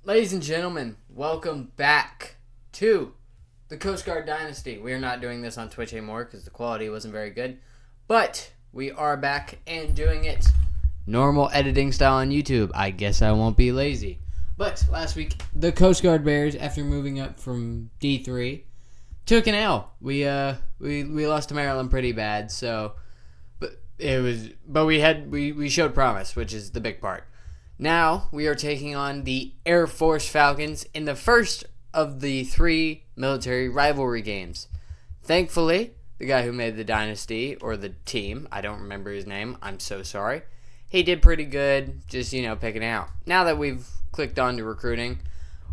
Ladies and gentlemen, welcome back to the Coast Guard Dynasty. We are not doing this on Twitch anymore because the quality wasn't very good. But we are back and doing it normal editing style on YouTube. I guess I won't be lazy. But last week, the Coast Guard Bears, after moving up from D3, took an L. We lost to Maryland pretty bad, so we showed promise, which is the big part. Now we are taking on the Air Force Falcons in the first of the 3 military rivalry games. Thankfully, the guy who made the Dynasty, or the team, I don't remember his name, I'm so sorry, he did pretty good, just, picking out. Now that we've clicked on to recruiting,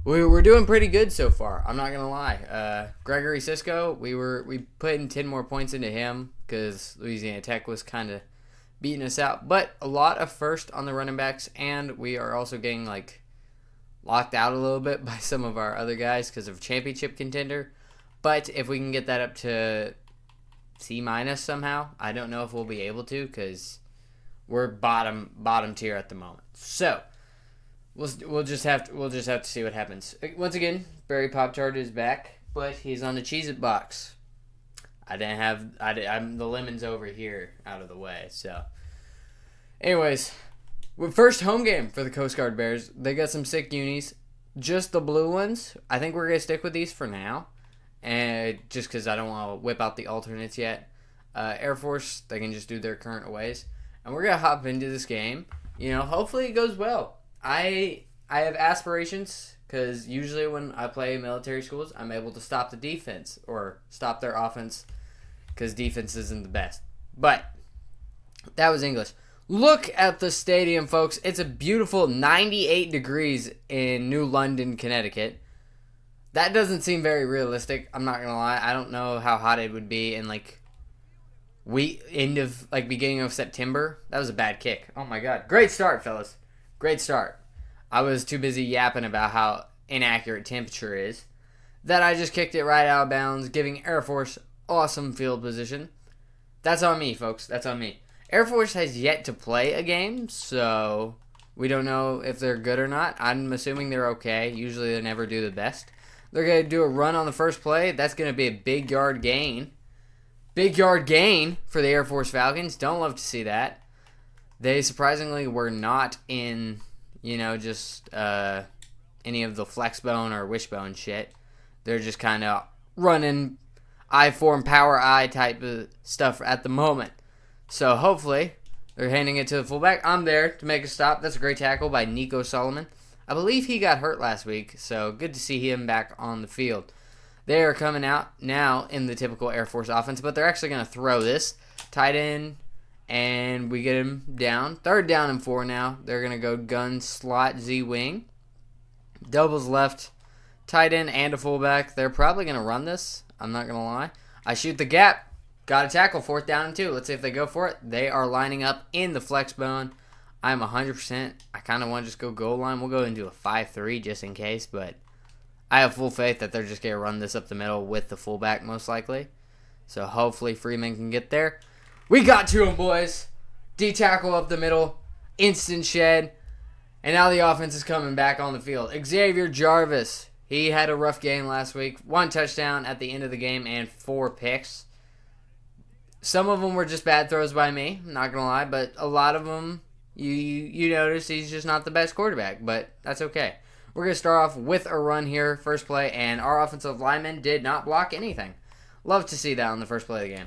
we're doing pretty good so far, I'm not going to lie. Gregory Cisco, we put in 10 more points into him because Louisiana Tech was kind of beating us out, but a lot of first on the running backs, and we are also getting locked out a little bit by some of our other guys because of championship contender. But if we can get that up to C- somehow, I don't know if we'll be able to because we're bottom tier at the moment. So we'll just have to see what happens. Once again, Barry Pop-Tart is back, but he's on the Cheez-It box. I'm the lemons over here out of the way. So, anyways, first home game for the Coast Guard Bears. They got some sick unis, just the blue ones. I think we're gonna stick with these for now, and just because I don't want to whip out the alternates yet. Air Force, they can just do their current aways, and we're gonna hop into this game. Hopefully it goes well. I have aspirations. Because usually when I play military schools, I'm able to stop the defense or stop their offense because defense isn't the best. But that was English. Look at the stadium, folks. It's a beautiful 98 degrees in New London, Connecticut. That doesn't seem very realistic. I'm not going to lie. I don't know how hot it would be in beginning of September. That was a bad kick. Oh my God. Great start, fellas. Great start. I was too busy yapping about how inaccurate temperature is that I just kicked it right out of bounds, giving Air Force awesome field position. That's on me, folks. That's on me. Air Force has yet to play a game, so we don't know if they're good or not. I'm assuming they're okay. Usually they never do the best. They're going to do a run on the first play. That's going to be a big yard gain. Big yard gain for the Air Force Falcons. Don't love to see that. They surprisingly were not in just any of the flex bone or wishbone shit. They're just kind of running I-form, power I type of stuff at the moment. So hopefully they're handing it to the fullback. I'm there to make a stop. That's a great tackle by Nico Solomon. I believe he got hurt last week, so good to see him back on the field. They are coming out now in the typical Air Force offense, but they're actually going to throw this. Tight end. And we get him down. 3rd down and 4 now. They're going to go gun, slot, Z-wing. Doubles left, tight end, and a fullback. They're probably going to run this. I'm not going to lie. I shoot the gap. Got a tackle. 4th down and 2. Let's see if they go for it. They are lining up in the flex bone. I'm 100%. I kind of want to just go goal line. We'll go into a 5-3 just in case. But I have full faith that they're just going to run this up the middle with the fullback most likely. So hopefully Freeman can get there. We got to him, boys. D-tackle up the middle. Instant shed. And now the offense is coming back on the field. Xavier Jarvis. He had a rough game last week. 1 touchdown at the end of the game and 4 picks. Some of them were just bad throws by me. I'm not going to lie. But a lot of them, you notice he's just not the best quarterback. But that's okay. We're going to start off with a run here. First play. And our offensive lineman did not block anything. Love to see that on the first play of the game.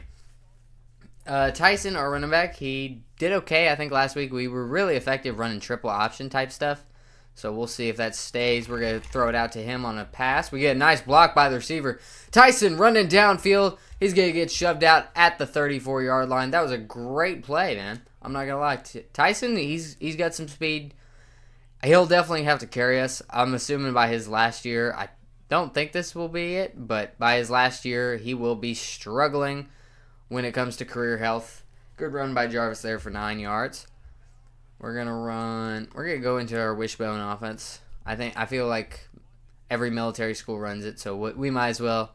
Tyson, our running back, he did okay. I think last week we were really effective running triple option type stuff. So we'll see if that stays. We're going to throw it out to him on a pass. We get a nice block by the receiver. Tyson running downfield. He's going to get shoved out at the 34-yard line. That was a great play, man. I'm not going to lie. Tyson, he's got some speed. He'll definitely have to carry us. I'm assuming by his last year. I don't think this will be it, but by his last year, he will be struggling when it comes to career health. Good run by Jarvis there for 9 yards. We're going to go into our wishbone offense. I feel like every military school runs it, so we might as well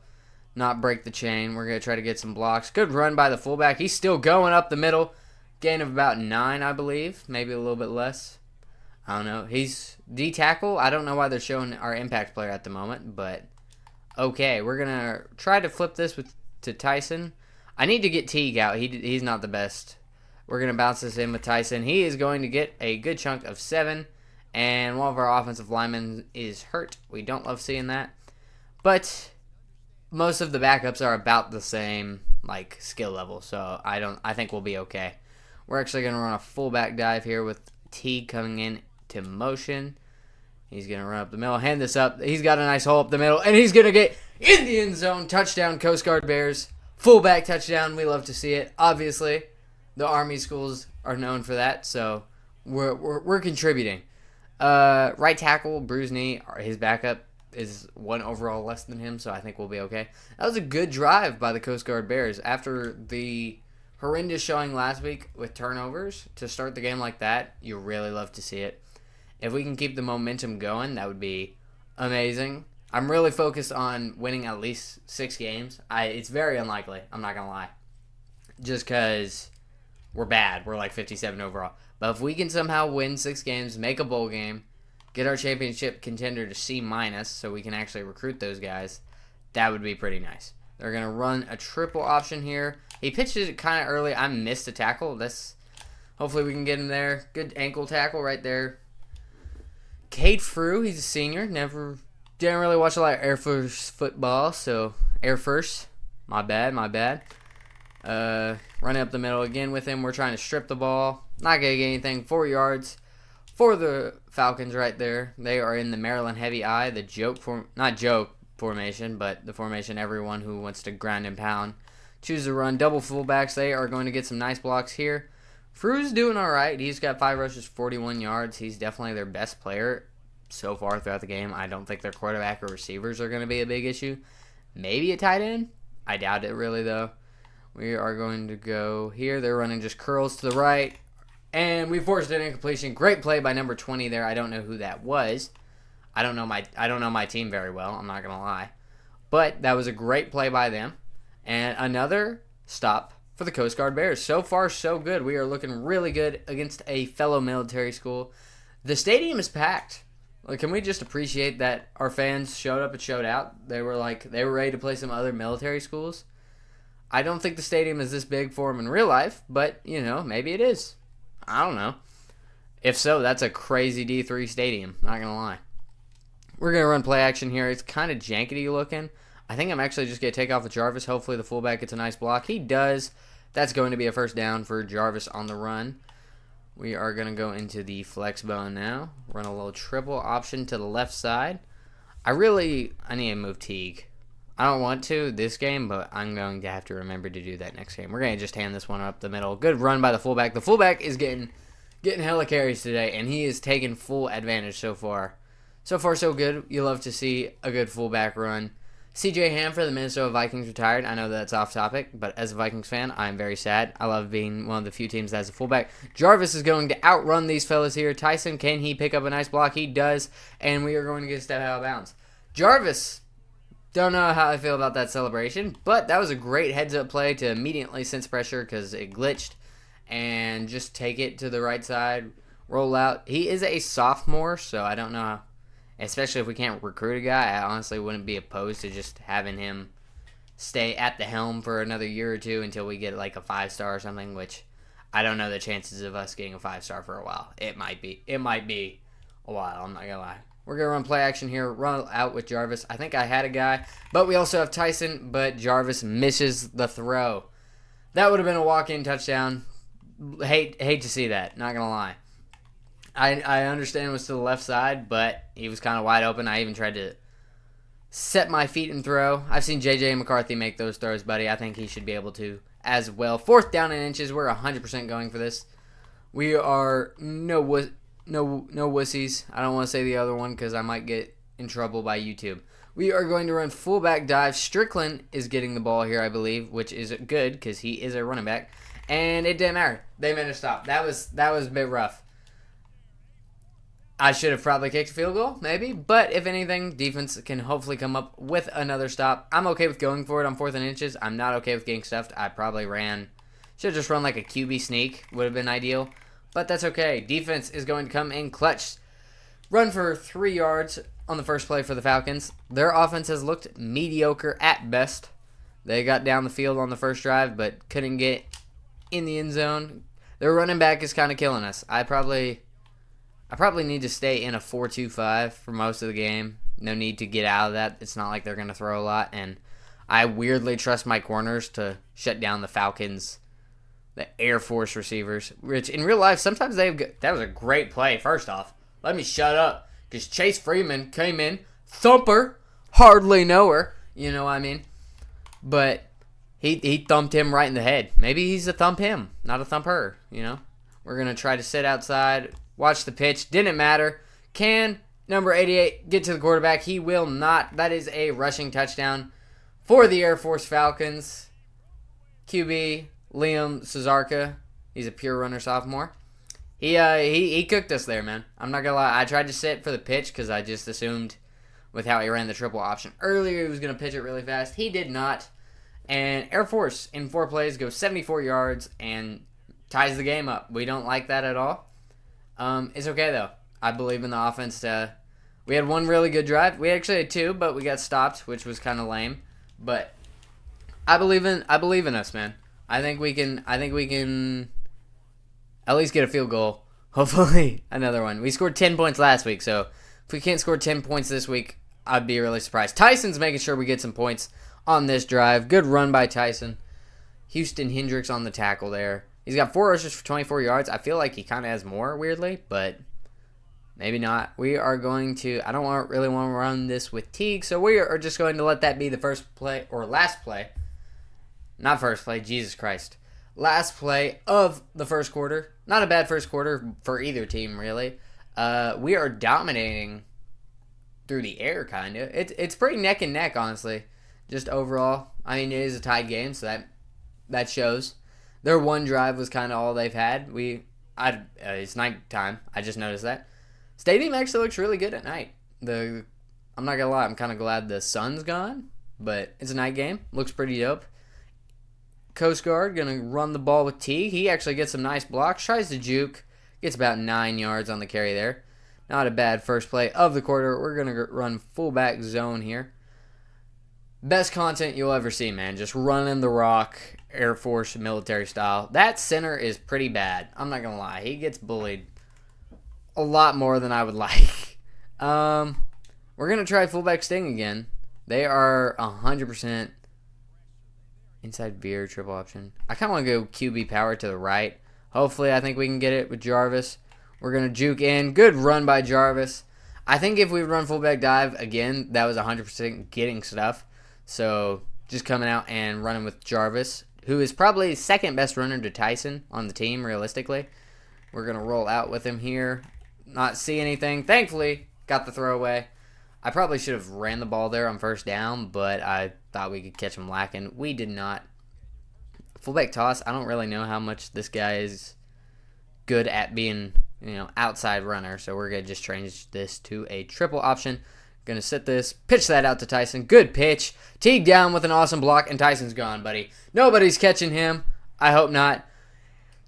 not break the chain. We're going to try to get some blocks. Good run by the fullback. He's still going up the middle. Gain of about 9, I believe. Maybe a little bit less. I don't know. He's D tackle. I don't know why they're showing our impact player at the moment, but okay. We're going to try to flip this to Tyson. I need to get Teague out. He's not the best. We're going to bounce this in with Tyson. He is going to get a good chunk of 7, and one of our offensive linemen is hurt. We don't love seeing that. But most of the backups are about the same like skill level, so I think we'll be okay. We're actually going to run a fullback dive here with Teague coming in to motion. He's going to run up the middle, hand this up. He's got a nice hole up the middle, and he's going to get in the end zone. Touchdown, Coast Guard Bears. Fullback touchdown. We love to see it. Obviously, the Army schools are known for that, so we're contributing. Right tackle, bruised knee. His backup is 1 overall less than him, so I think we'll be okay. That was a good drive by the Coast Guard Bears. After the horrendous showing last week with turnovers, to start the game like that, you really love to see it. If we can keep the momentum going, that would be amazing. I'm really focused on winning at least 6 games. It's very unlikely, I'm not going to lie, just because we're bad. We're like 57 overall. But if we can somehow win 6 games, make a bowl game, get our championship contender to C-, so we can actually recruit those guys, that would be pretty nice. They're going to run a triple option here. He pitched it kind of early. I missed a tackle. Hopefully we can get him there. Good ankle tackle right there. Cade Frew, he's a senior. Didn't really watch a lot of Air Force football, so Air Force. My bad. Running up the middle again with him. We're trying to strip the ball. Not going to get anything. 4 yards for the Falcons right there. They are in the Maryland heavy eye, the not joke formation, but the formation everyone who wants to ground and pound choose to run. Double fullbacks. They are going to get some nice blocks here. Frew's doing all right. He's got 5 rushes, 41 yards. He's definitely their best player so far throughout the game. I don't think their quarterback or receivers are going to be a big issue. Maybe a tight end. I doubt it really, though. We are going to go here. They're running just curls to the right. And we forced an incompletion. Great play by number 20 there. I don't know who that was. I don't know my team very well. I'm not going to lie. But that was a great play by them. And another stop for the Coast Guard Bears. So far, so good. We are looking really good against a fellow military school. The stadium is packed. Like, can we just appreciate that our fans showed up and showed out? They were ready to play some other military schools. I don't think the stadium is this big for them in real life, but, maybe it is. I don't know. If so, that's a crazy D3 stadium. Not going to lie. We're going to run play action here. It's kind of jankety looking. I think I'm actually just going to take off with Jarvis. Hopefully the fullback gets a nice block. He does. That's going to be a first down for Jarvis on the run. We are going to go into the flex bone now. Run a little triple option to the left side. I need to move Teague. I don't want to this game, but I'm going to have to remember to do that next game. We're going to just hand this one up the middle. Good run by the fullback. The fullback is getting hella carries today, and he is taking full advantage so far. So far, so good. You love to see a good fullback run. C.J. Ham for the Minnesota Vikings retired. I know that's off topic, but as a Vikings fan, I'm very sad. I love being one of the few teams that has a fullback. Jarvis is going to outrun these fellas here. Tyson, can he pick up a nice block? He does, and we are going to get a step out of bounds. Jarvis, don't know how I feel about that celebration, but that was a great heads-up play to immediately sense pressure because it glitched, and just take it to the right side, roll out. He is a sophomore, so I don't know. Especially if we can't recruit a guy, I honestly wouldn't be opposed to just having him stay at the helm for another year or two until we get like a 5-star or something, which I don't know the chances of us getting a 5-star for a while. It might be a while, I'm not going to lie. We're going to run play action here, run out with Jarvis. I think I had a guy, but we also have Tyson, but Jarvis misses the throw. That would have been a walk-in touchdown. Hate to see that, not going to lie. I understand it was to the left side, but he was kind of wide open. I even tried to set my feet and throw. I've seen J.J. McCarthy make those throws, buddy. I think he should be able to as well. 4th down and inches. We're 100% going for this. We are no wussies. I don't want to say the other one because I might get in trouble by YouTube. We are going to run fullback dive. Strickland is getting the ball here, I believe, which is good because he is a running back. And it didn't matter. They made a stop. That was a bit rough. I should have probably kicked a field goal, maybe. But if anything, defense can hopefully come up with another stop. I'm okay with going for it on 4th and inches. I'm not okay with getting stuffed. I probably should have just run like a QB sneak. Would have been ideal. But that's okay. Defense is going to come in clutch. Run for 3 yards on the first play for the Falcons. Their offense has looked mediocre at best. They got down the field on the first drive, but couldn't get in the end zone. Their running back is kind of killing us. I probably need to stay in a 4-2-5 for most of the game. No need to get out of that. It's not like they're going to throw a lot, and I weirdly trust my corners to shut down the Falcons, the Air Force receivers, which in real life sometimes that was a great play. First off, let me shut up, because Chase Freeman came in, thumper, hardly know her, you know what I mean? But he thumped him right in the head. Maybe he's a thump him, not a thump her, you know? We're going to try to sit outside, watch the pitch. Didn't matter. Can number 88 get to the quarterback? He will not. That is a rushing touchdown for the Air Force Falcons. QB Liam Cesarka. He's a pure runner sophomore. He cooked us there, man. I'm not going to lie. I tried to sit for the pitch because I just assumed with how he ran the triple option earlier he was going to pitch it really fast. He did not. And Air Force, in 4 plays, goes 74 yards and ties the game up. We don't like that at all. It's okay, though. I believe in the offense. We had 1 really good drive. We actually had 2, but we got stopped, which was kind of lame. But I believe in us, man. I think we can at least get a field goal. Hopefully, another one. We scored 10 points last week, so if we can't score 10 points this week, I'd be really surprised. Tyson's making sure we get some points on this drive. Good run by Tyson. Houston Hendricks on the tackle there. He's got 4 rushes for 24 yards. I feel like he kind of has more, weirdly, but maybe not. We are going to... I don't really want to run this with Teague, so we are just going to let that be the first play, or last play. Not first play, Jesus Christ. Last play of the first quarter. Not a bad first quarter for either team, really. We are dominating through the air, kind of. It's pretty neck and neck, honestly. Just overall. I mean, it is a tied game, so that shows. Their 1 drive was kind of all they've had. It's night time. I just noticed that. Stadium actually looks really good at night. I'm not gonna lie, I'm kind of glad the sun's gone, but it's a night game. Looks pretty dope. Coast Guard gonna run the ball with Teague. He actually gets some nice blocks. Tries to juke. Gets about 9 yards on the carry there. Not a bad first play of the quarter. We're gonna run fullback zone here. Best content you'll ever see, man. Just running the rock, Air Force military style. That center is pretty bad. I'm not gonna lie. He gets bullied a lot more than I would like. We're gonna try fullback sting again. They are 100% inside beer triple option. I kind of want to go QB power to the right. Hopefully, I think we can get it with Jarvis. We're gonna juke in. Good run by Jarvis. I think if we run fullback dive again, that was 100% getting stuff. So just coming out and running with Jarvis, who is probably second best runner to Tyson on the team, realistically. We're going to roll out with him here. Not see anything. Thankfully, got the throwaway. I probably should have ran the ball there on first down, but I thought we could catch him lacking. We did not. Fullback toss, I don't really know how much this guy is good at being, outside runner. So we're going to just change this to a triple option. Going to sit this, pitch that out to Tyson. Good pitch. Teague down with an awesome block, and Tyson's gone, buddy. Nobody's catching him. I hope not.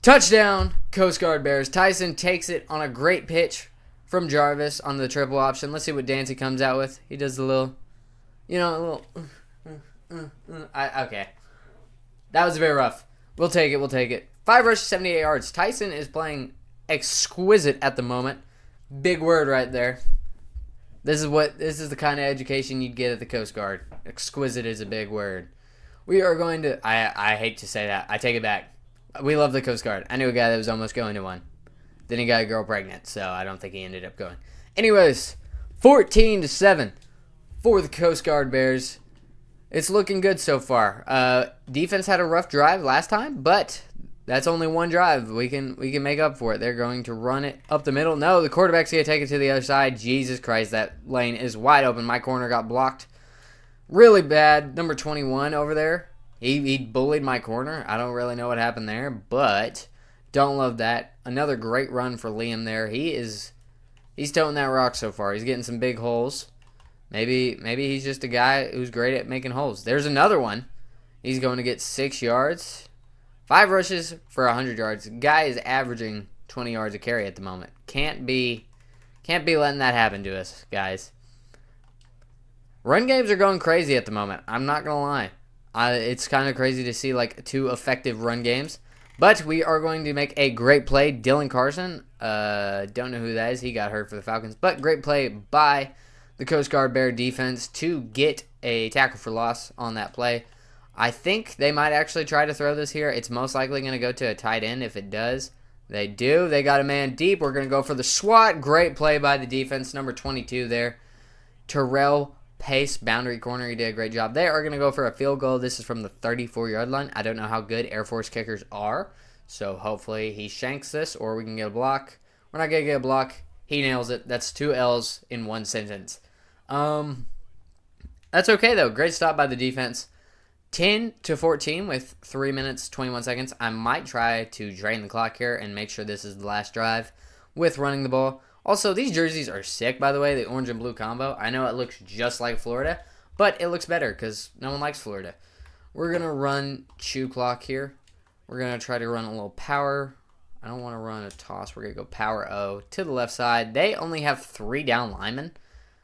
Touchdown, Coast Guard Bears. Tyson takes it on a great pitch from Jarvis on the triple option. Let's see what Dancy comes out with. He does the little, okay. That was very rough. We'll take it. 5 rushes, 78 yards. Tyson is playing exquisite at the moment. Big word right there. This is the kind of education you'd get at the Coast Guard. Exquisite is a big word. We are going to... I hate to say that. I take it back. We love the Coast Guard. I knew a guy that was almost going to one. Then he got a girl pregnant, so I don't think he ended up going. Anyways, 14-7 for the Coast Guard Bears. It's looking good so far. Defense had a rough drive last time, but that's only 1 drive. We can make up for it. They're going to run it up the middle. No, the quarterback's going to take it to the other side. Jesus Christ, that lane is wide open. My corner got blocked really bad. Number 21 over there, he bullied my corner. I don't really know what happened there, but don't love that. Another great run for Liam there. He's toting that rock so far. He's getting some big holes. Maybe he's just a guy who's great at making holes. There's another one. He's going to get 6 yards. 5 rushes for 100 yards. Guy is averaging 20 yards a carry at the moment. Can't be Can't be letting that happen to us, guys. Run games are going crazy at the moment. I'm not going to lie. It's kind of crazy to see like 2 effective run games. But we are going to make a great play. Dylan Carson, don't know who that is. He got hurt for the Falcons. But great play by the Coast Guard Bear defense to get a tackle for loss on that play. I think they might actually try to throw this here. It's most likely going to go to a tight end if it does. They do. They got a man deep. We're going to go for the swat. Great play by the defense. Number 22 there. Terrell Pace, boundary corner. He did a great job. They are going to go for a field goal. This is from the 34-yard line. I don't know how good Air Force kickers are. So hopefully he shanks this or we can get a block. We're not going to get a block. He nails it. That's 2 L's in 1 sentence. That's okay, though. Great stop by the defense. 10-14 with 3 minutes, 21 seconds. I might try to drain the clock here and make sure this is the last drive with running the ball. Also, these jerseys are sick, by the way, the orange and blue combo. I know it looks just like Florida, but it looks better because no one likes Florida. We're going to run chew clock here. We're going to try to run a little power. I don't want to run a toss. We're going to go power O to the left side. They only have 3 down linemen,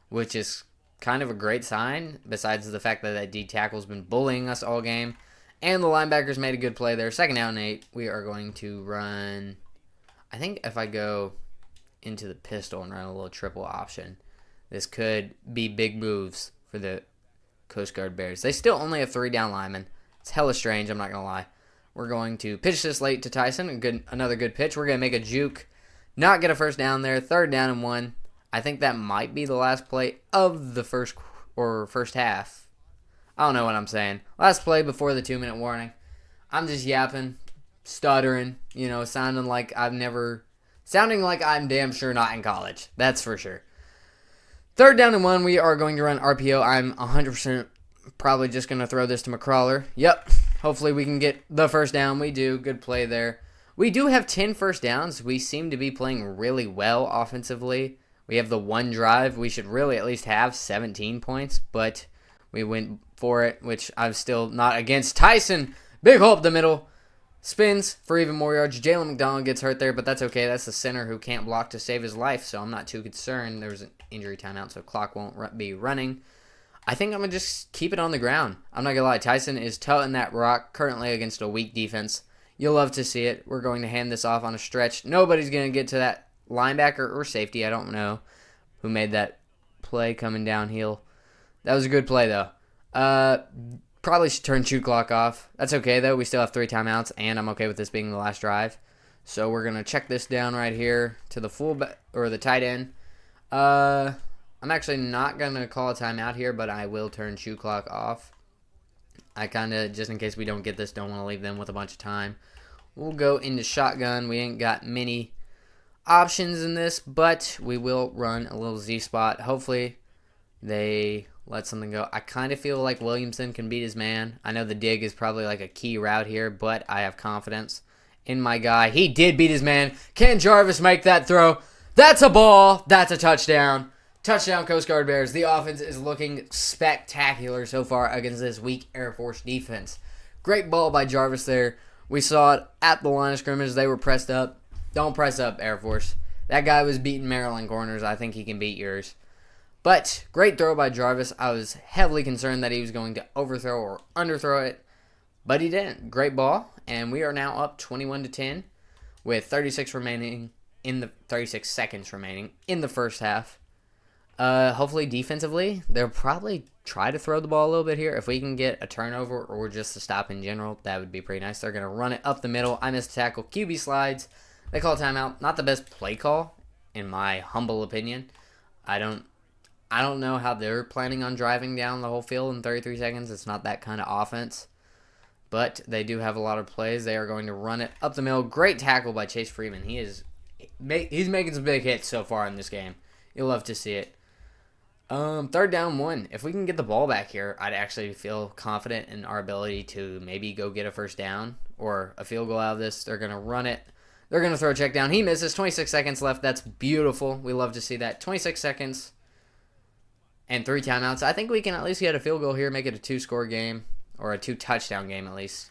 which is kind of a great sign, besides the fact that D tackle's been bullying us all game. And the linebackers made a good play there. 2nd down and 8. We are going to run, I think if I go into the pistol and run a little triple option, this could be big moves for the Coast Guard Bears. They still only have 3 down linemen. It's hella strange, I'm not going to lie. We're going to pitch this late to Tyson. Another good pitch. We're going to make a juke. Not get a first down there. 3rd down and 1. I think that might be the last play of the first half. I don't know what I'm saying. Last play before the 2-minute warning. I'm just yapping, stuttering, sounding like I'm damn sure not in college. That's for sure. 3rd down and 1, we are going to run RPO. I'm 100% probably just going to throw this to McCrawler. Yep. Hopefully we can get the first down. We do. Good play there. We do have 10 first downs. We seem to be playing really well offensively. We have the 1 drive. We should really at least have 17 points, but we went for it, which I'm still not against. Tyson, big hole up the middle. Spins for even more yards. Jalen McDonald gets hurt there, but that's okay. That's the center who can't block to save his life, so I'm not too concerned. There's an injury timeout, so clock won't be running. I think I'm going to just keep it on the ground. I'm not going to lie. Tyson is toting that rock currently against a weak defense. You'll love to see it. We're going to hand this off on a stretch. Nobody's going to get to that linebacker or safety. I don't know who made that play coming downhill. That was a good play, though. Probably should turn shoot clock off. That's okay, though. We still have 3 timeouts, and I'm okay with this being the last drive. So we're going to check this down right here to the fullback or the tight end. I'm actually not going to call a timeout here, but I will turn shoot clock off. I kind of, just in case we don't get this, don't want to leave them with a bunch of time. We'll go into shotgun. We ain't got many options in this, but we will run a little Z spot. Hopefully they let something go. I kind of feel like Williamson can beat his man. I know the dig is probably like a key route here, but I have confidence in my guy. He did beat his man. Can Jarvis make that throw? That's a ball. That's a touchdown. Touchdown, Coast Guard Bears. The offense is looking spectacular so far against this weak Air Force defense. Great ball by Jarvis there. We saw it at the line of scrimmage. They were pressed up. Don't press up, Air Force. That guy was beating Maryland corners. I think he can beat yours. But great throw by Jarvis. I was heavily concerned that he was going to overthrow or underthrow it, but he didn't. Great ball, and we are now up 21-10 with 36 seconds remaining in the first half. Hopefully defensively, they'll probably try to throw the ball a little bit here. If we can get a turnover or just a stop in general, that would be pretty nice. They're going to run it up the middle. I missed a tackle. QB slides. They call timeout. Not the best play call, in my humble opinion. I don't know how they're planning on driving down the whole field in 33 seconds. It's not that kind of offense. But they do have a lot of plays. They are going to run it up the middle. Great tackle by Chase Freeman. He's making some big hits so far in this game. You'll love to see it. 3rd down 1. If we can get the ball back here, I'd actually feel confident in our ability to maybe go get a first down or a field goal out of this. They're going to run it. They're going to throw a check down. He misses. 26 seconds left. That's beautiful. We love to see that. 26 seconds and 3 timeouts. I think we can at least get a field goal here, make it a 2-score game or a 2-touchdown game at least.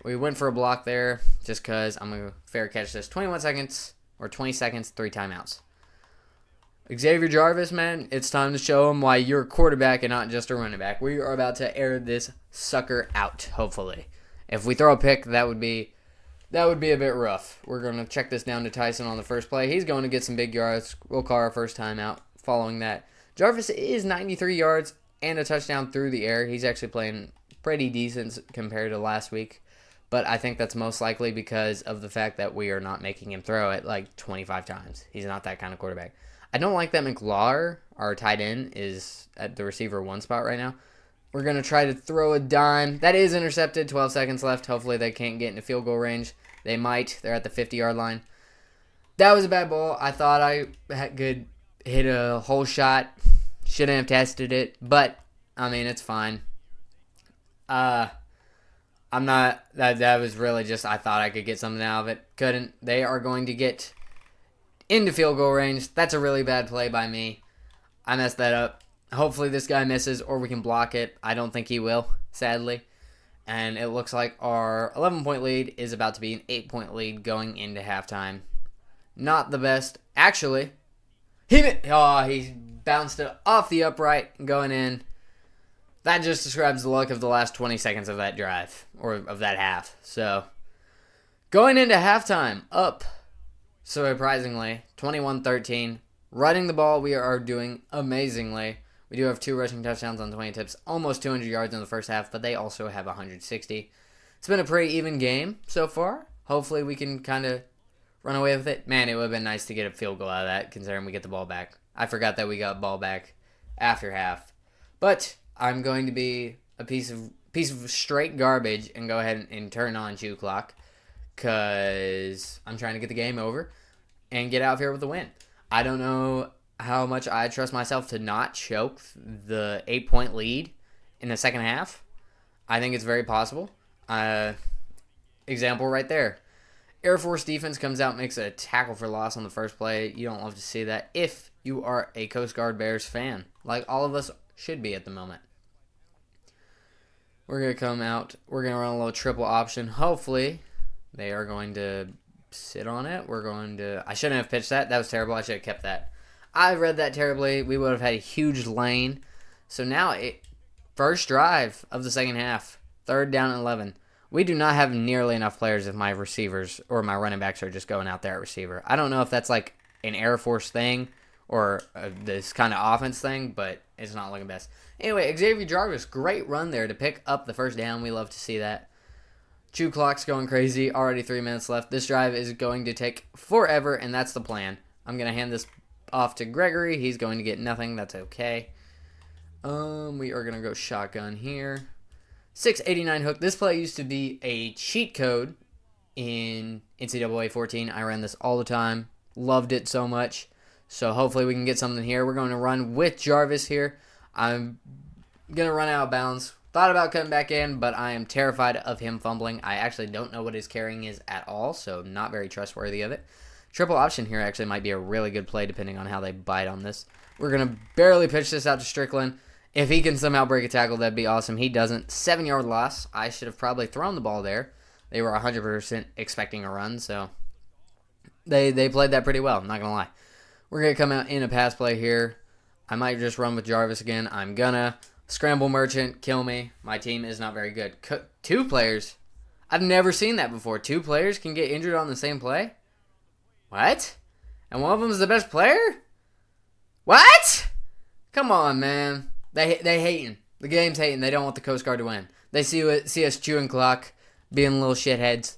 We went for a block there just because I'm going to fair catch this. 21 seconds or 20 seconds, 3 timeouts. Xavier Jarvis, man, it's time to show him why you're a quarterback and not just a running back. We are about to air this sucker out, hopefully. If we throw a pick, that would be a bit rough. We're going to check this down to Tyson on the first play. He's going to get some big yards. We'll call our first time out following that. Jarvis is 93 yards and a touchdown through the air. He's actually playing pretty decent compared to last week. But I think that's most likely because of the fact that we are not making him throw it like 25 times. He's not that kind of quarterback. I don't like that McLaurin, our tight end, is at the receiver 1 spot right now. We're going to try to throw a dime. That is intercepted. 12 seconds left. Hopefully they can't get into field goal range. They might. They're at the 50-yard line. That was a bad ball. I thought I could hit a whole shot. Shouldn't have tested it. But, I mean, it's fine. I'm not. That was really just, I thought I could get something out of it. Couldn't. They are going to get into field goal range. That's a really bad play by me. I messed that up. Hopefully this guy misses or we can block it. I don't think he will, sadly. And it looks like our 11-point lead is about to be an 8-point lead going into halftime. Not the best. Actually, he bounced it off the upright going in. That just describes the luck of the last 20 seconds of that drive, or of that half. So, going into halftime, up, surprisingly, 21-13. Running the ball, we are doing amazingly. We do have 2 rushing touchdowns on 20 tips, almost 200 yards in the first half, but they also have 160. It's been a pretty even game so far. Hopefully we can kind of run away with it. Man, it would have been nice to get a field goal out of that, considering we get the ball back. I forgot that we got ball back after half. But I'm going to be a piece of straight garbage and go ahead and turn on Chew Clock because I'm trying to get the game over and get out of here with a win. I don't know how much I trust myself to not choke the 8-point lead in the second half. I think it's very possible. Example right there. Air Force defense comes out, makes a tackle for loss on the first play. You don't love to see that if you are a Coast Guard Bears fan, like all of us should be at the moment. We're going to come out. We're going to run a little triple option. Hopefully, they are going to sit on it. I shouldn't have pitched that. That was terrible. I should have kept that. I read that terribly. We would have had a huge lane. So now, first drive of the second half, 3rd down and 11. We do not have nearly enough players if my receivers or my running backs are just going out there at receiver. I don't know if that's like an Air Force thing or this kind of offense thing, but it's not looking best. Anyway, Xavier Jarvis, great run there to pick up the first down. We love to see that. Chew Clock's going crazy. Already 3 minutes left. This drive is going to take forever, and that's the plan. I'm going to hand this off to Gregory. He's going to get nothing. That's okay. We are going to go shotgun here. 689 hook. This play used to be a cheat code in NCAA 14. I ran this all the time. Loved it so much. So hopefully we can get something here. We're going to run with Jarvis here. I'm going to run out of bounds. Thought about cutting back in, but I am terrified of him fumbling. I actually don't know what his carrying is at all, so not very trustworthy of it. Triple option here actually might be a really good play depending on how they bite on this. We're going to barely pitch this out to Strickland. If he can somehow break a tackle, that'd be awesome. He doesn't. 7-yard loss. I should have probably thrown the ball there. They were 100% expecting a run, so they played that pretty well, not going to lie. We're going to come out in a pass play here. I might just run with Jarvis again. I'm going to. Scramble Merchant, kill me. My team is not very good. 2 players? I've never seen that before. 2 players can get injured on the same play? What? And one of them is the best player? What? Come on, man. They hating. The game's hating. They don't want the Coast Guard to win. They see us chewing clock, being little shitheads,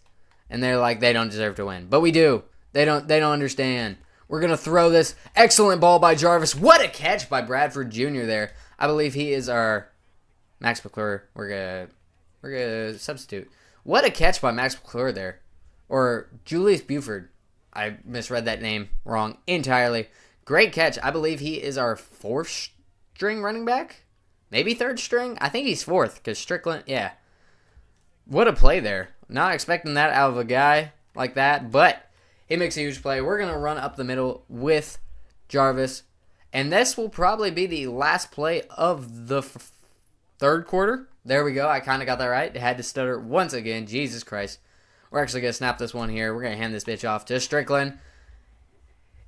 and they're like, they don't deserve to win. But we do. They don't understand. We're going to throw this excellent ball by Jarvis. What a catch by Bradford Jr. there. I believe he is our Max McClure. We're gonna substitute. What a catch by Max McClure there. Or Julius Buford. I misread that name wrong entirely. Great catch. I believe he is our 4th string running back. Maybe 3rd string. I think he's 4th because Strickland, yeah. What a play there. Not expecting that out of a guy like that, but he makes a huge play. We're going to run up the middle with Jarvis. And this will probably be the last play of the 3rd quarter. There we go. I kind of got that right. I had to stutter once again. Jesus Christ. We're actually going to snap this one here. We're going to hand this bitch off to Strickland.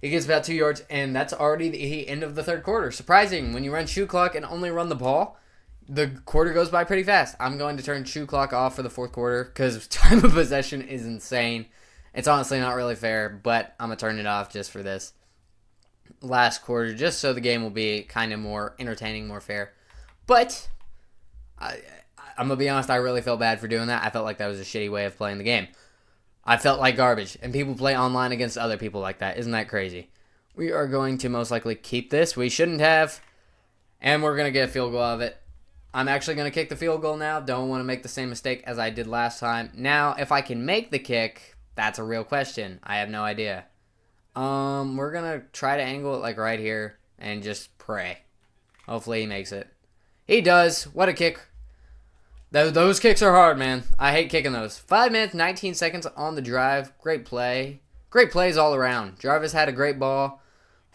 He gets about 2 yards, and that's already the end of the third quarter. Surprising. When you run shoe clock and only run the ball, the quarter goes by pretty fast. I'm going to turn shoe clock off for the fourth quarter because time of possession is insane. It's honestly not really fair, but I'm going to turn it off just for this last quarter, just so the game will be kind of more entertaining, more fair. But I'm going to be honest, I really felt bad for doing that. I felt like that was a shitty way of playing the game. I felt like garbage, and people play online against other people like that. Isn't that crazy? We are going to most likely keep this. We shouldn't have, and we're going to get a field goal out of it. I'm actually going to kick the field goal now. Don't want to make the same mistake as I did last time. Now, if I can make the kick, that's a real question. I have no idea. We're going to try to angle it like right here and just pray. Hopefully he makes it. He does. What a kick. Those kicks are hard, man. I hate kicking those. 5 minutes, 19 seconds on the drive. Great play. Great plays all around. Jarvis had a great ball.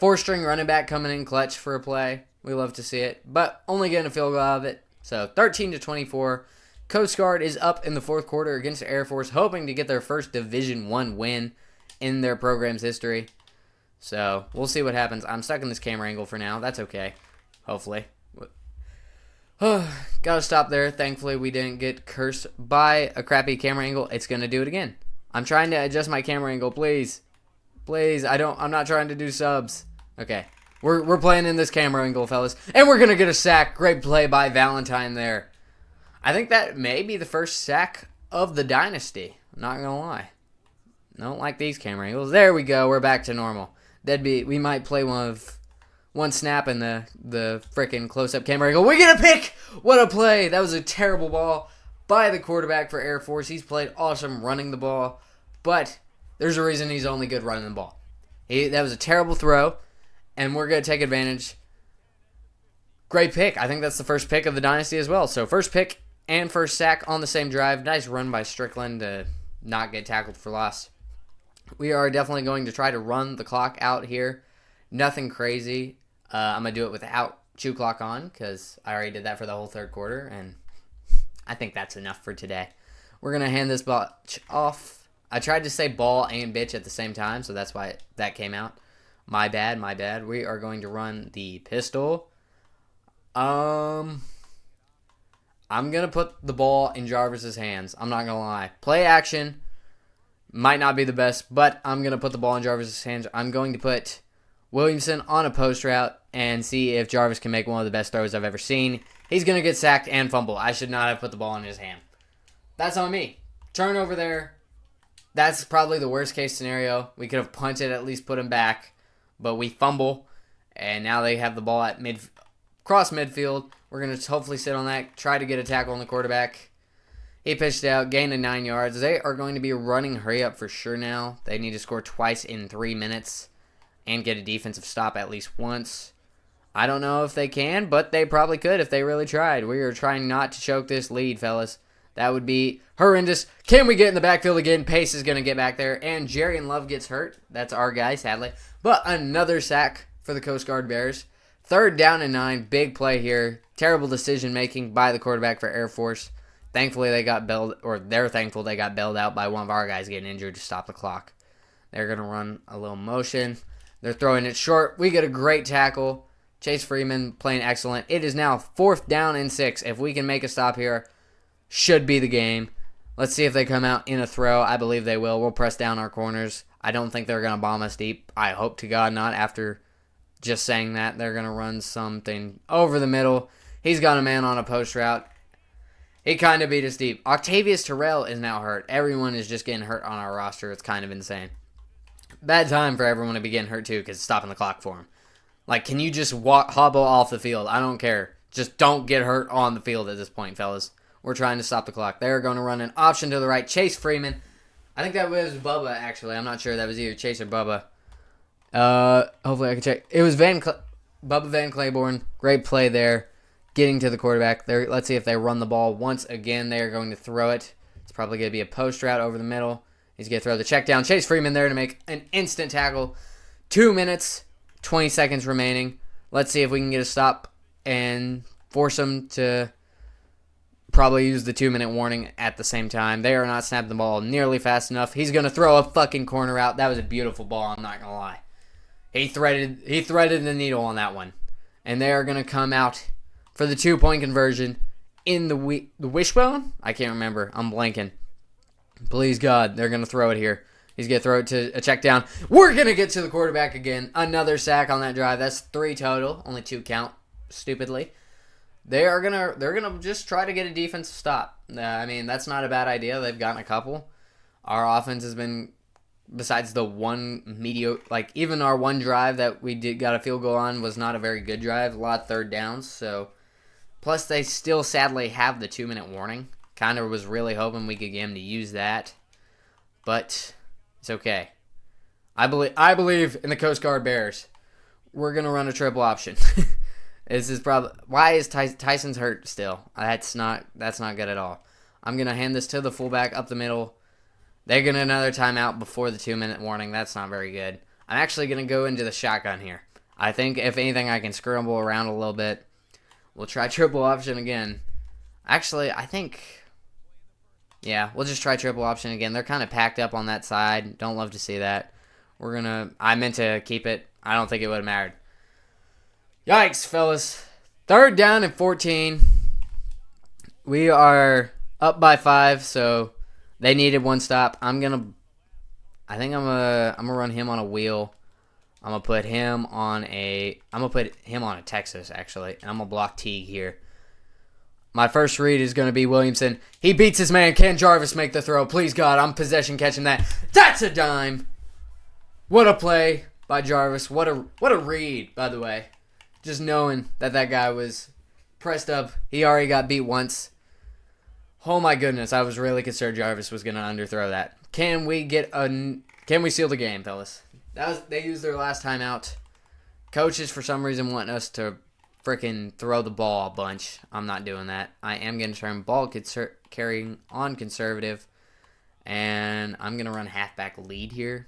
4-string running back coming in clutch for a play. We love to see it. But only getting a field goal out of it. So 13-24. Coast Guard is up in the fourth quarter against Air Force, hoping to get their first Division I win in their program's history. So we'll see what happens. I'm stuck in this camera angle for now. That's okay. Hopefully. Gotta stop there. Thankfully, we didn't get cursed by a crappy camera angle. It's gonna do it again. I'm trying to adjust my camera angle, please. Please, I'm not trying to do subs. Okay. We're playing in this camera angle, fellas. And we're gonna get a sack. Great play by Valentine there. I think that may be the first sack of the Dynasty. I'm not gonna lie. I don't like these camera angles. There we go. We're back to normal. We might play one snap in the frickin' close-up camera angle. We get a pick! What a play! That was a terrible ball by the quarterback for Air Force. He's played awesome running the ball, but there's a reason he's only good running the ball. That was a terrible throw, and we're going to take advantage. Great pick. I think that's the first pick of the Dynasty as well. So first pick and first sack on the same drive. Nice run by Strickland to not get tackled for loss. We are definitely going to try to run the clock out here. Nothing crazy. I'm going to do it without shoe clock on because I already did that for the whole third quarter, and I think that's enough for today. We're going to hand this ball off. I tried to say ball and bitch at the same time, so that's why that came out. My bad. We are going to run the pistol. I'm going to put the ball in Jarvis's hands. I'm not going to lie. Play action might not be the best, but I'm going to put the ball in Jarvis's hands. I'm going to put Williamson on a post route and see if Jarvis can make one of the best throws I've ever seen. He's going to get sacked and fumble. I should not have put the ball in his hand. That's on me. Turnover there. That's probably the worst case scenario. We could have punted, at least put him back, but we fumble, and now they have the ball at cross midfield. We're going to hopefully sit on that, try to get a tackle on the quarterback. He pitched out, gained 9 yards. They are going to be running hurry up for sure now. They need to score twice in 3 minutes and get a defensive stop at least once. I don't know if they can, but they probably could if they really tried. We are trying not to choke this lead, fellas. That would be horrendous. Can we get in the backfield again? Pace is going to get back there, and Jerry and Love gets hurt. That's our guy, sadly. But another sack for the Coast Guard Bears. 3rd down and 9. Big play here. Terrible decision-making by the quarterback for Air Force. Thankfully, they're thankful they got bailed out by one of our guys getting injured to stop the clock. They're going to run a little motion. They're throwing it short. We get a great tackle. Chase Freeman playing excellent. It is now 4th down and 6. If we can make a stop here, should be the game. Let's see if they come out in a throw. I believe they will. We'll press down our corners. I don't think they're going to bomb us deep. I hope to God not. After just saying that, they're going to run something over the middle. He's got a man on a post route. He kind of beat us deep. Octavius Terrell is now hurt. Everyone is just getting hurt on our roster. It's kind of insane. Bad time for everyone to be getting hurt too because it's stopping the clock for him. Like, can you just hobble off the field? I don't care. Just don't get hurt on the field at this point, fellas. We're trying to stop the clock. They're going to run an option to the right. Chase Freeman. I think that was Bubba, actually. I'm not sure. That was either Chase or Bubba. Hopefully I can check. It was Bubba Van Claiborne. Great play there. Getting to the quarterback. Let's see if they run the ball once again. They are going to throw it. It's probably going to be a post route over the middle. He's going to throw the check down. Chase Freeman there to make an instant tackle. 2 minutes, 20 seconds remaining. Let's see if we can get a stop and force them to probably use the 2-minute warning at the same time. They are not snapping the ball nearly fast enough. He's going to throw a fucking corner out. That was a beautiful ball, I'm not going to lie. He threaded the needle on that one. And they are going to come out for the 2-point conversion in the wishbone? I can't remember. I'm blanking. Please, God, they're going to throw it here. He's going to throw it to a check down. We're going to get to the quarterback again. Another sack on that drive. That's 3 total. Only 2 count, stupidly. They're gonna just try to get a defensive stop. I mean, that's not a bad idea. They've gotten a couple. Our offense has been, besides the one mediocre, like even our one drive that we got a field goal on was not a very good drive. A lot of third downs. So, plus they still sadly have the 2-minute warning. Kind of was really hoping we could get him to use that, but it's okay. I believe in the Coast Guard Bears. We're gonna run a triple option. This is probably why is Tyson's hurt still. That's not good at all. I'm gonna hand this to the fullback up the middle. They're gonna another timeout before the 2-minute warning. That's not very good. I'm actually gonna go into the shotgun here. I think if anything I can scramble around a little bit. We'll try triple option again. Actually, I think. Yeah, we'll just try triple option again. They're kind of packed up on that side. Don't love to see that. I meant to keep it. I don't think it would have mattered. Yikes, fellas. 3rd down and 14. We are up by 5, so they needed one stop. I'm gonna run him on a wheel. I'm gonna put him on a Texas, actually, and I'm gonna block Teague here. My first read is gonna be Williamson. He beats his man. Can Jarvis make the throw? Please, God, I'm possession catching that. That's a dime. What a play by Jarvis. What a read, by the way. Just knowing that guy was pressed up. He already got beat once. Oh my goodness, I was really concerned Jarvis was going to underthrow that. Can we seal the game, fellas? They used their last timeout. Coaches, for some reason, want us to freaking throw the ball a bunch. I'm not doing that. I am going to turn ball carrying on conservative. And I'm going to run halfback lead here.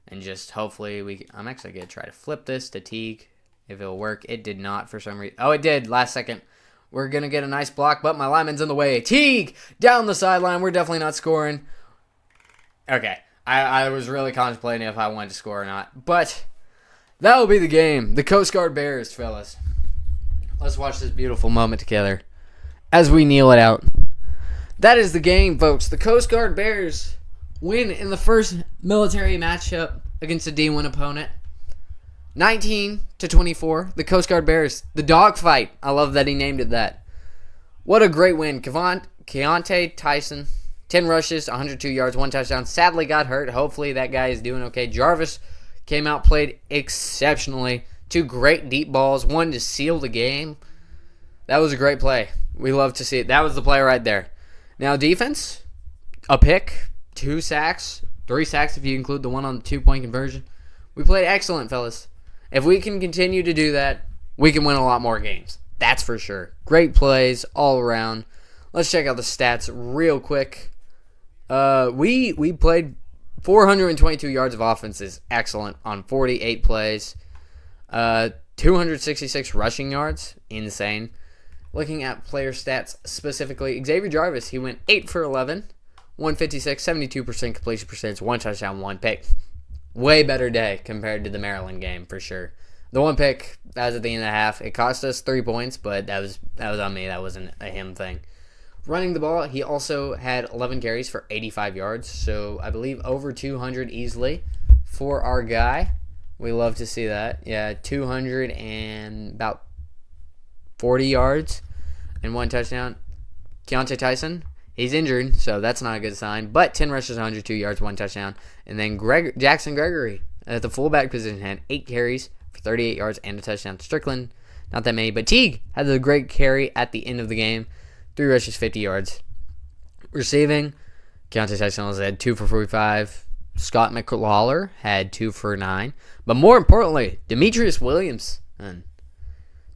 And just hopefully I'm actually going to try to flip this to Teague. If it'll work. It did not for some reason. Oh, it did. Last second. We're going to get a nice block, but my lineman's in the way. Teague down the sideline. We're definitely not scoring. Okay. I was really contemplating if I wanted to score or not. But that will be the game. The Coast Guard Bears, fellas. Let's watch this beautiful moment together as we kneel it out. That is the game, folks. The Coast Guard Bears win in the first military matchup against a D1 opponent. 19-24, the Coast Guard Bears. The dogfight. I love that he named it that. What a great win. Keontae Tyson, 10 rushes, 102 yards, 1 touchdown. Sadly got hurt. Hopefully that guy is doing okay. Jarvis came out, played exceptionally. 2 great deep balls, 1 to seal the game. That was a great play. We love to see it. That was the play right there. Now defense, a pick, 2 sacks, 3 sacks if you include the one on the 2-point conversion. We played excellent, fellas. If we can continue to do that, we can win a lot more games. That's for sure. Great plays all around. Let's check out the stats real quick. We played 422 yards of offense is excellent on 48 plays. 266 rushing yards, insane. Looking at player stats specifically, Xavier Jarvis, he went 8 for 11, 156, 72% completion percentage, 1 touchdown, 1 pick. Way better day compared to the Maryland game, for sure. The 1 pick, that was at the end of the half. It cost us 3 points, but that was on me. That wasn't a him thing. Running the ball, he also had 11 carries for 85 yards, so I believe over 200 easily for our guy. We love to see that. Yeah, 200 and about 40 yards and 1 touchdown. Keontae Tyson, he's injured, so that's not a good sign. But 10 rushes, 102 yards, 1 touchdown. And then Jackson Gregory at the fullback position had 8 carries for 38 yards and a touchdown. Strickland, not that many. But Teague had the great carry at the end of the game. 3 rushes, 50 yards. Receiving, Keontae Tyson had 2 for 45. Scott McLawler had 2 for 9. But more importantly, Demetrius Williams,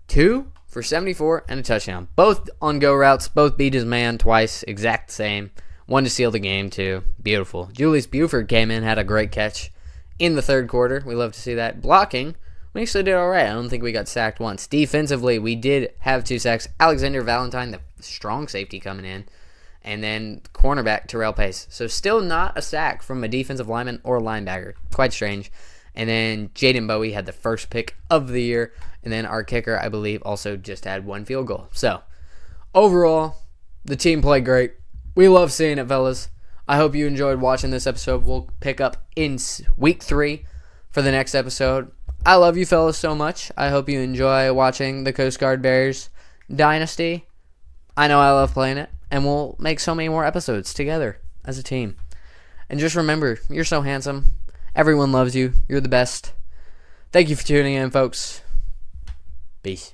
2 for 74 and a touchdown. Both on go routes, both beat his man twice, exact same. 1 to seal the game, too. Beautiful. Julius Buford came in, had a great catch in the 3rd quarter. We love to see that. Blocking, we actually did all right. I don't think we got sacked once. Defensively, we did have 2 sacks. Alexander Valentine, the strong safety coming in. And then cornerback Terrell Pace. So still not a sack from a defensive lineman or linebacker. Quite strange. And then Jaden Bowie had the first pick of the year. And then our kicker, I believe, also just had 1 field goal. So, overall, the team played great. We love seeing it, fellas. I hope you enjoyed watching this episode. We'll pick up in week 3 for the next episode. I love you fellas so much. I hope you enjoy watching the Coast Guard Bears Dynasty. I know I love playing it. And we'll make so many more episodes together as a team. And just remember, you're so handsome. Everyone loves you. You're the best. Thank you for tuning in, folks. Peace.